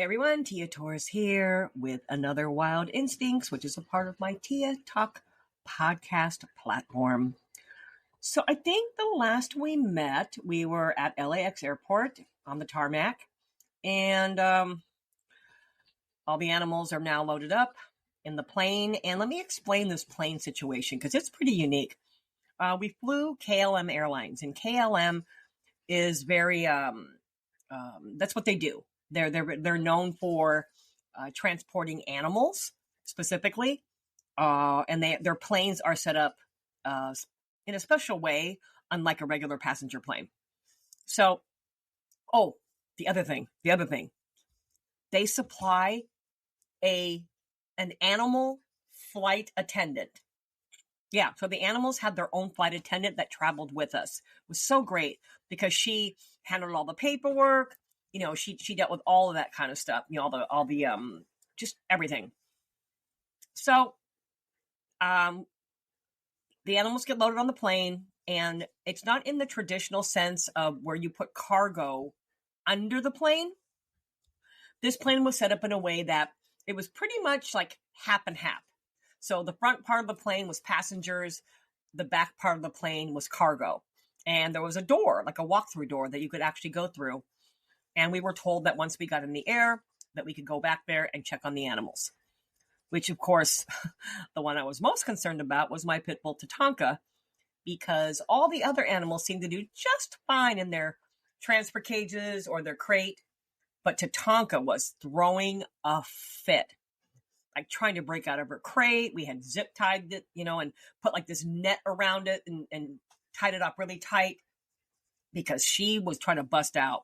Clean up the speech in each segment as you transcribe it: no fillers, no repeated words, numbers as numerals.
Hey everyone, Tia Torres here with another Wild Instincts, which is a part of my Tia Talk podcast platform. So I think the last we met, we were at LAX airport on the tarmac, and all the animals are now loaded up in the plane. And let me explain this plane situation because it's pretty unique. We flew KLM Airlines, and KLM is very, that's what they do. They're known for transporting animals specifically, and their planes are set up in a special way, unlike a regular passenger plane. So, the other thing, they supply an animal flight attendant. Yeah, so the animals had their own flight attendant that traveled with us. It was so great because she handled all the paperwork. You know, she dealt with all of that kind of stuff. You know, all the just everything. So, the animals get loaded on the plane, and it's not in the traditional sense of where you put cargo under the plane. This plane was set up in a way that it was pretty much like half and half. So the front part of the plane was passengers. The back part of the plane was cargo. And there was a door, like a walk-through door that you could actually go through. And we were told that once we got in the air, that we could go back there and check on the animals. Which, of course, the one I was most concerned about was my pit bull Tatanka, because all the other animals seemed to do just fine in their transfer cages or their crate. But Tatanka was throwing a fit, like trying to break out of her crate. We had zip tied it, and put like this net around it and tied it up really tight because she was trying to bust out.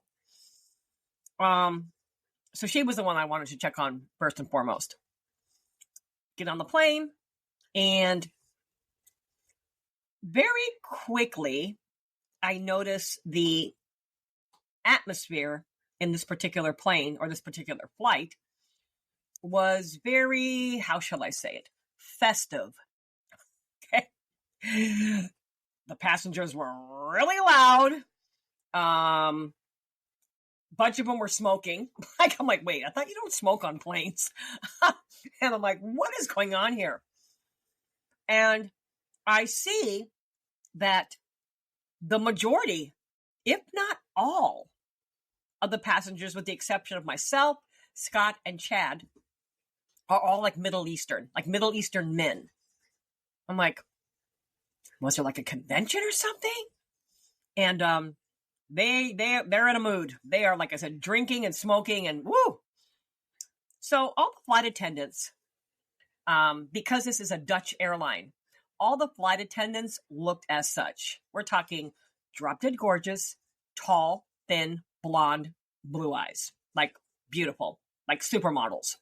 So she was the one I wanted to check on first and foremost. Get on the plane, and very quickly I noticed the atmosphere in this particular plane or this particular flight was very, how shall I say it, festive. Okay. The passengers were really loud. Bunch of them were smoking. I'm like, wait, I thought you don't smoke on planes. And I'm like, what is going on here? And I see that the majority, if not all, of the passengers, with the exception of myself, Scott, and Chad, are all like Middle Eastern men. I'm like, was there like a convention or something? And they're in a mood. They are, like I said, drinking and smoking and woo. So all the flight attendants, because this is a Dutch airline, all the flight attendants looked as such. We're talking drop dead gorgeous, tall, thin, blonde, blue eyes, like beautiful, like supermodels.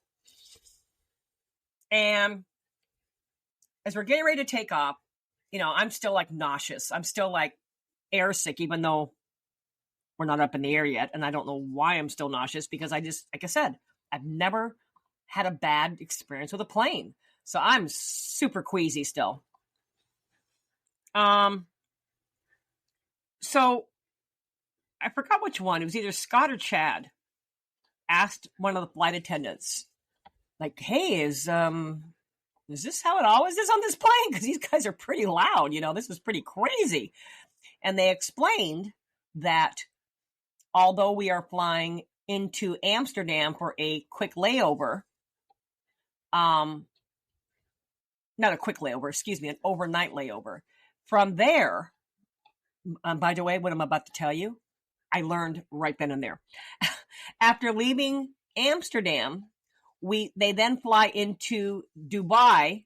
And as we're getting ready to take off, I'm still like nauseous. I'm still like airsick, even though we're not up in the air yet. And I don't know why I'm still nauseous because I just, like I said, I've never had a bad experience with a plane. So I'm super queasy still. So I forgot which one. It was either Scott or Chad asked one of the flight attendants, like, hey, is this how it always is on this plane? Because these guys are pretty loud. This is pretty crazy. And they explained that although we are flying into Amsterdam for a quick layover, not a quick layover, excuse me, an overnight layover. From there, by the way, what I'm about to tell you, I learned right then and there. After leaving Amsterdam, they then fly into Dubai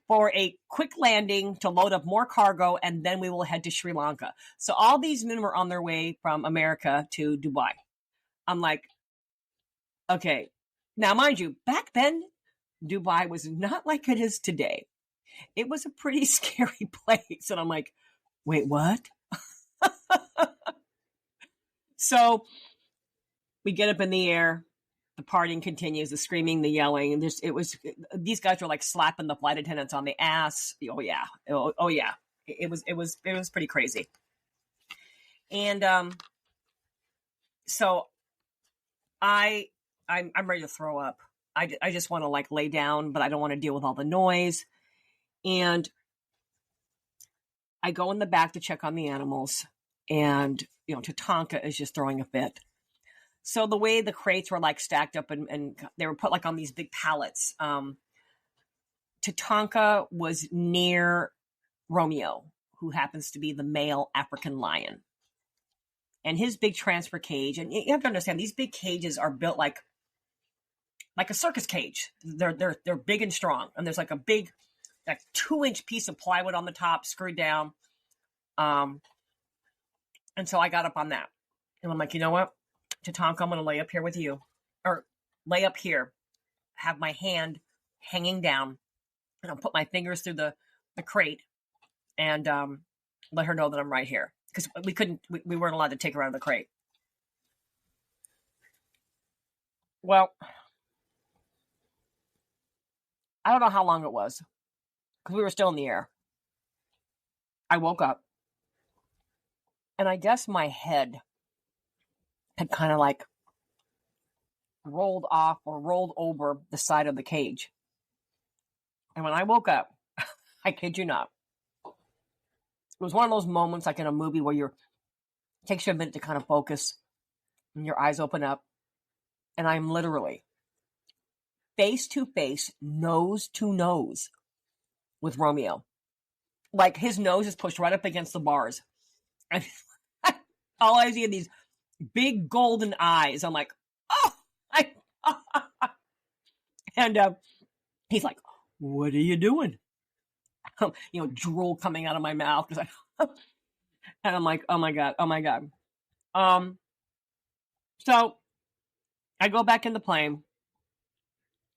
for a quick landing to load up more cargo, and then we will head to Sri Lanka. So all these men were on their way from America to Dubai. I'm like, okay. Now, mind you, back then, Dubai was not like it is today. It was a pretty scary place. And I'm like, wait, what? So we get up in the air. The partying continues, the screaming, the yelling. These guys were like slapping the flight attendants on the ass. Oh yeah. Oh yeah. It was pretty crazy. And so I'm ready to throw up. I just want to like lay down, but I don't want to deal with all the noise. And I go in the back to check on the animals, and Tatanka is just throwing a fit. So the way the crates were like stacked up and they were put like on these big pallets, Tatanka was near Romeo, who happens to be the male African lion. And his big transfer cage, and you have to understand, these big cages are built like a circus cage. They're big and strong, and there's like a big, like 2-inch piece of plywood on the top, screwed down. And so I got up on that, and I'm like, you know what, Tatanka, I'm going to lay up here with you, or lay up here, have my hand hanging down, and I'll put my fingers through the crate, and let her know that I'm right here, because we weren't allowed to take her out of the crate. Well, I don't know how long it was, because we were still in the air. I woke up, and I guess my head had kind of like rolled off or rolled over the side of the cage. And when I woke up, I kid you not, it was one of those moments like in a movie where it takes you a minute to kind of focus and your eyes open up. And I'm literally face to face, nose to nose with Romeo. Like his nose is pushed right up against the bars. And all I see are these big golden eyes. I'm like, oh, and he's like, what are you doing? Drool coming out of my mouth. And I'm like, oh my God. So I go back in the plane,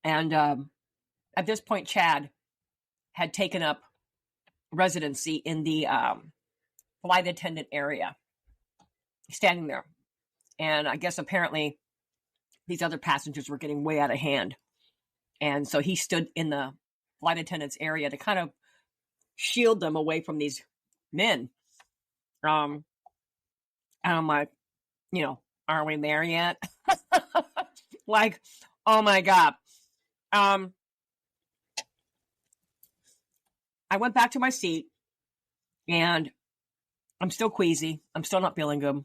and at this point, Chad had taken up residency in the flight attendant area, standing there. And I guess apparently these other passengers were getting way out of hand. And so he stood in the flight attendant's area to kind of shield them away from these men. And I'm like, are we there yet? Like, oh my God. I went back to my seat, and I'm still queasy. I'm still not feeling good.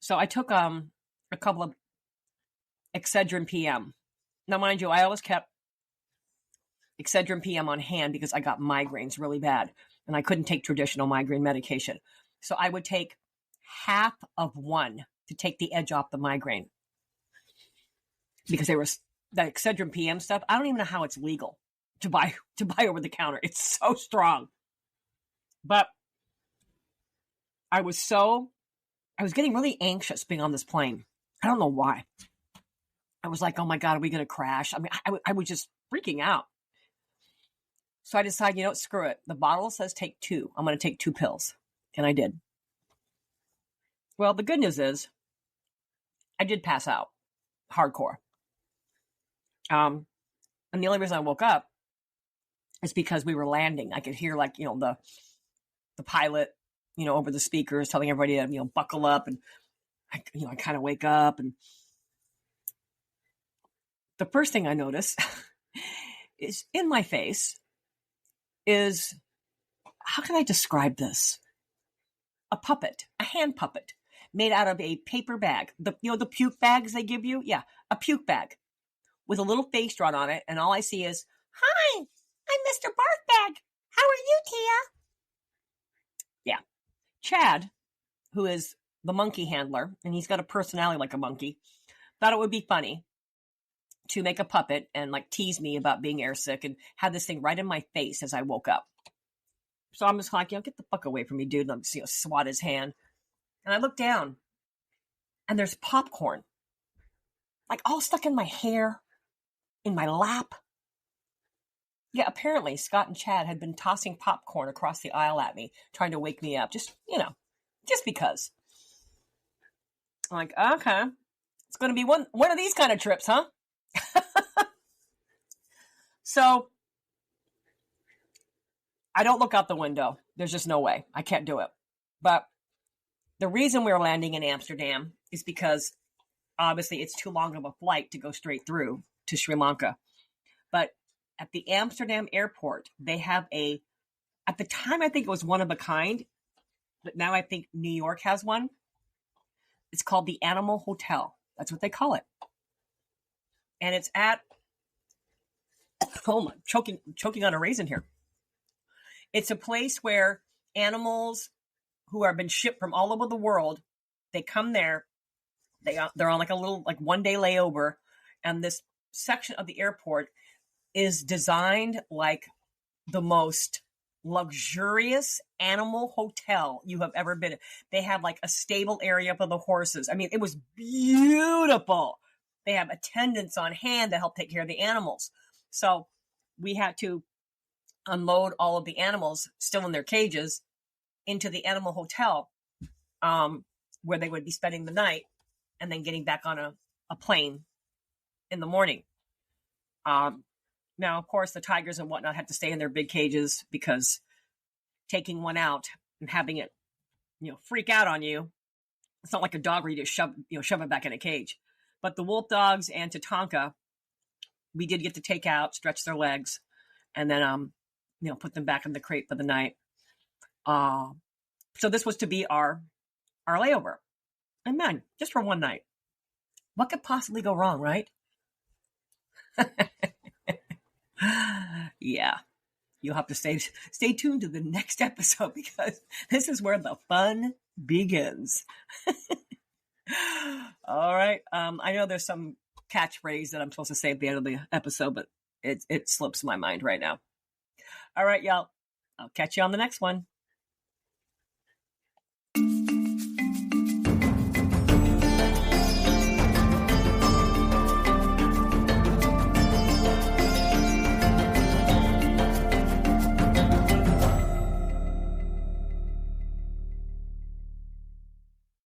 So I took a couple of Excedrin PM. Now, mind you, I always kept Excedrin PM on hand because I got migraines really bad, and I couldn't take traditional migraine medication. So I would take half of one to take the edge off the migraine, because there was that Excedrin PM stuff. I don't even know how it's legal to buy over the counter. It's so strong. But I was getting really anxious being on this plane. I don't know why. I was like, oh my God, are we going to crash? I mean, I was just freaking out. So I decided, screw it. The bottle says take 2. I'm going to take 2 pills. And I did. Well, the good news is I did pass out hardcore. And the only reason I woke up is because we were landing. I could hear the pilot, over the speakers telling everybody to, buckle up. And I kind of wake up, and the first thing I notice is in my face is, how can I describe this? A puppet, a hand puppet made out of a paper bag. The puke bags they give you? Yeah, a puke bag with a little face drawn on it. And all I see is, hi, I'm Mr. Barfbag. How are you, Tia? Yeah. Chad, who is the monkey handler, and he's got a personality like a monkey, thought it would be funny to make a puppet and tease me about being airsick and have this thing right in my face as I woke up. So I'm just like, get the fuck away from me, dude. And I'm swat his hand. And I look down, and there's popcorn, all stuck in my hair, in my lap. Yeah, apparently Scott and Chad had been tossing popcorn across the aisle at me, trying to wake me up. Just because. I'm like, okay, it's going to be one of these kind of trips, huh? So I don't look out the window. There's just no way. I can't do it. But the reason we were landing in Amsterdam is because obviously it's too long of a flight to go straight through to Sri Lanka. But at the Amsterdam airport, they have at the time, I think it was one of a kind, but now I think New York has one. It's called the Animal Hotel. That's what they call it. And it's at, oh my, choking on a raisin here. It's a place where animals who have been shipped from all over the world, they come there. They're on like a little, like 1 day layover. And this section of the airport is designed like the most luxurious animal hotel you have ever been in. They have like a stable area for the horses. I mean, it was beautiful. They have attendants on hand to help take care of the animals. So we had to unload all of the animals still in their cages into the animal hotel, where they would be spending the night and then getting back on a plane in the morning. Now, of course, the tigers and whatnot had to stay in their big cages because taking one out and having it, freak out on you, it's not like a dog where you just shove it back in a cage. But the wolf dogs and Tatanka, we did get to take out, stretch their legs, and then, put them back in the crate for the night. So this was to be our layover. And then, just for one night, what could possibly go wrong, right? Yeah, you'll have to stay tuned to the next episode because this is where the fun begins. All right. I know there's some catchphrase that I'm supposed to say at the end of the episode, but it slips my mind right now. All right, y'all. I'll catch you on the next one.